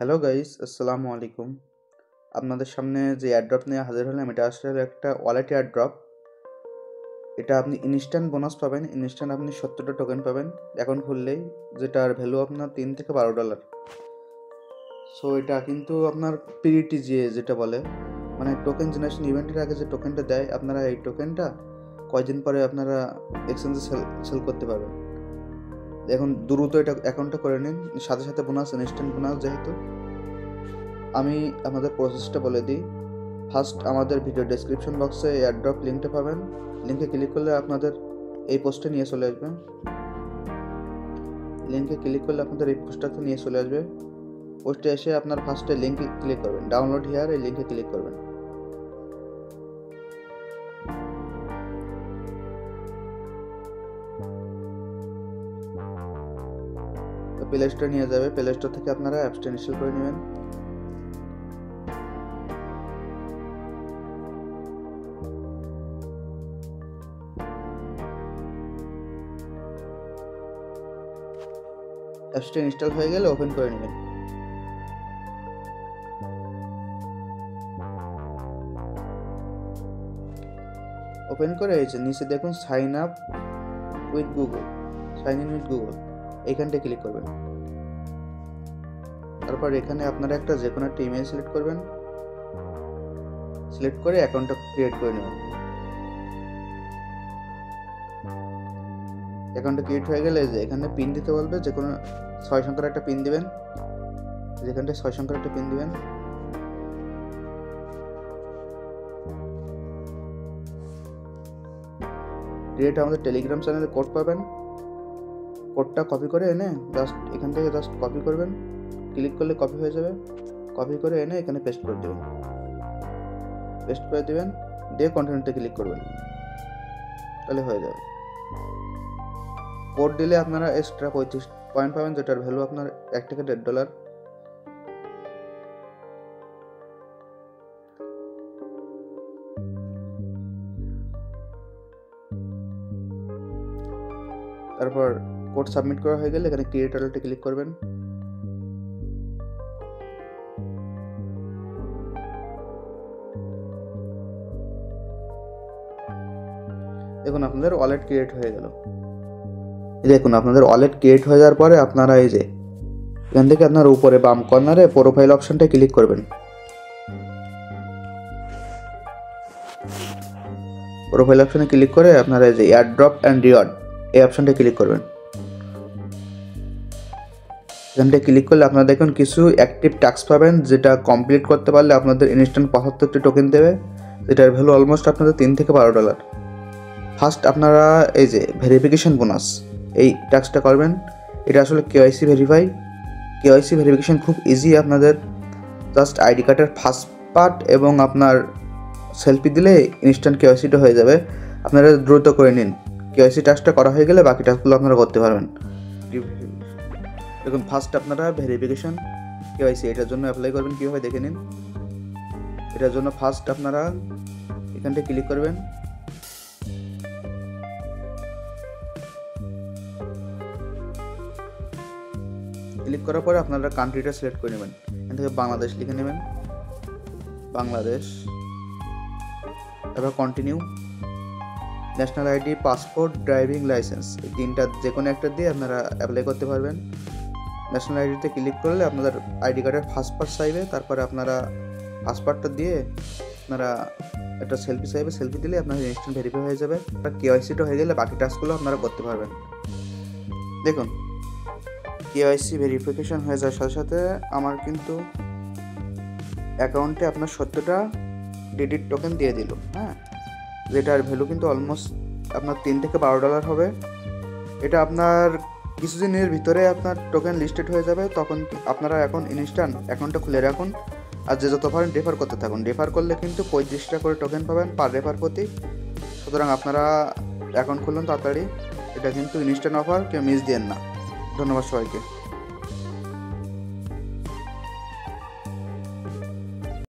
Hello guys, আসসালামু আলাইকুম। আপনাদের সামনে যে এয়ারড্রপ নিয়ে হাজির হলাম, এটা আসলে একটা ওয়ালেট এয়ারড্রপ। এটা আপনি ইনস্ট্যান্ট বোনাস পাবেন। ইনস্ট্যান্ট আপনি 70টা টোকেন পাবেন অ্যাকাউন্ট খুললেই, যেটার ভ্যালু আপনার $3 থেকে $12। সো এটা কিন্তু আপনার পিডিটিজিএ যেটা বলে, মানে টোকেন জেনারেশন ইভেন্টের আগে যে টোকেনটা দেয়, আপনারা এই টোকেনটা কয়দিন পরে আপনারা এক্সচেঞ্জে সেল করতে পারবেন। এখন দ্রুত এটা অ্যাকাউন্টটা করে নিন, সাথে সাথে বোনাস, ইনস্ট্যান্ট বোনাস। যেহেতু আমি আমাদের প্রসেসটা বলে দিই। ফার্স্ট আমাদের ভিডিও ডেসক্রিপশন বক্সে এয়ারড্রপ লিঙ্কটা পাবেন। লিঙ্কে ক্লিক করলে আপনাদের এই পোস্টে নিয়ে চলে আসবে। লিঙ্কে ক্লিক করলে আপনাদের এই পোস্টটাতে নিয়ে চলে আসবে। পোস্টে এসে আপনার ফার্স্টে লিঙ্কে ক্লিক করবেন, ডাউনলোড হিয়ার, এই লিঙ্কে ক্লিক করবেন। তো প্লে স্টোরে নিয়ে যাবে। প্লে স্টোর থেকে আপনারা অ্যাপসটা ইনস্টল করে নেবেন। অ্যাপসটা ইনস্টল হয়ে গেলে ওপেন করে নেবেন। ওপেন করে এই যে নিচে দেখুন sign up with Google, sign in with Google, এইখানটায় ক্লিক করবেন। তারপর এখানে আপনারা একটা যে কোনো একটা ইমেল সিলেক্ট করবেন। সিলেক্ট করে অ্যাকাউন্টটা ক্রিয়েট করে নেবেন। অ্যাকাউন্টটা ক্রিয়েট হয়ে গেলে যে এখানে পিন দিতে বলবে, যে কোনো 6 সংখ্যার একটা পিন দিবেন। যেখানটায় 6 সংখ্যার একটা পিন দিবেন। ডিরেক্ট আমাদের টেলিগ্রাম চ্যানেলে কোড পাবেন। কোডটা কপি করে এনে এখান থেকে কপি করবেন। ক্লিক করলে কপি হয়ে যাবে। কপি করে এনে এখানে পেস্ট করে দেবেন। পেস্ট করে দেবেন, দিয়ে কন্টিনিউতে ক্লিক করবেন, তাহলে হয়ে যাবে। কোড দিলে আপনারা এক্সট্রা 35 পয়েন্ট পাবেন, যেটার ভ্যালু আপনার $1 থেকে $1.5। তারপর কোড সাবমিট করা হয়ে গেলে এখানে ক্রিয়েট ওয়ালেটে ক্লিক করবেন। দেখুন আপনাদের ওয়ালেট ক্রিয়েট হয়ে গেল। দেখুন আপনাদের ওয়ালেট ক্রিয়েট হয়ে যাওয়ার পরে আপনারা এই যে এখান থেকে আপনার উপরে বাম কর্নারে প্রোফাইল অপশনটা ক্লিক করবেন। প্রোফাইল অপশনে ক্লিক করে আপনারা এই যে এয়ারড্রপ অ্যান্ড রিওয়ার্ড, এই অপশনটা ক্লিক করবেন। এখানটায় ক্লিক করলে আপনারা দেখুন কিছু অ্যাক্টিভ টাস্ক পাবেন, যেটা কমপ্লিট করতে পারলে আপনাদের ইনস্ট্যান্ট 75টি টোকেন দেবে, যেটার ভ্যালু অলমোস্ট আপনাদের $3 থেকে $12। ফার্স্ট আপনারা এই যে ভেরিফিকেশন বোনাস, এই টাস্কটা করবেন। এটা আসলে কেওয়াইসি ভেরিফাই। কেওয়াইসি ভেরিফিকেশন খুব ইজি। আপনাদের জাস্ট আইডি কার্ডের ফার্স্ট পার্ট এবং আপনার সেলফি দিলে ইনস্ট্যান্ট কেওয়াইসিটা হয়ে যাবে। আপনারা দ্রুত করে নিন। কেওয়াইসি টাস্কটা করা হয়ে গেলে বাকি টাস্কগুলো আপনারা করতে পারবেন। দেখুন ফার্স্ট আপনারা ভেরিফিকেশন কেওয়াইসি এটার জন্য অ্যাপ্লাই করবেন, কীভাবে দেখে নিন। এটার জন্য ফার্স্ট আপনারা এখানটায় ক্লিক করবেন। ক্লিক করার পরে আপনারা কান্ট্রিটা সিলেক্ট করে নেবেন। এখান থেকে বাংলাদেশ লিখে নেবেন, বাংলাদেশ। তারপর continue. National ID, passport, driving licence, এই তিনটা যে কোনো একটা দিয়ে আপনারা অ্যাপ্লাই করতে পারবেন। ন্যাশনাল আইডিতে ক্লিক করলে আপনাদের আইডি কার্ডের ফার্স্ট পার্ট চাইবে। তারপরে আপনারা ফার্স্ট পার্টটা দিয়ে আপনারা একটা সেলফি চাইবে, সেলফি দিলে আপনার ইনস্ট্যান্ট ভেরিফাই হয়ে যাবে। কেওয়াইসিটা হয়ে গেলে বাকি টাস্কগুলো আপনারা করতে পারবেন। দেখুন কেওয়াইসি ভেরিফিকেশন হয়ে যাওয়ার সাথে সাথে আমার কিন্তু অ্যাকাউন্টে আপনার 70টা ডেডিট টোকেন দিয়ে দিল। হ্যাঁ, যেটার ভ্যালু কিন্তু অলমোস্ট আপনার $3 থেকে $12 হবে। এটা আপনার কিছুদিনের ভিতরে আপনার টোকেন লিস্টেড হয়ে যাবে। তখন আপনারা এখন ইনস্ট্যান্ট অ্যাকাউন্টটা খুলে রাখুন, আর যে যত পারেন রেফার করতে থাকুন। রেফার করলে কিন্তু 35টা করে টোকেন পাবেন পার রেফার প্রতি। সুতরাং আপনারা অ্যাকাউন্ট খুলুন তাড়াতাড়ি। এটা কিন্তু ইনস্ট্যান্ট অফার, কেউ মিস দিয়েন না। ধন্যবাদ সবাইকে।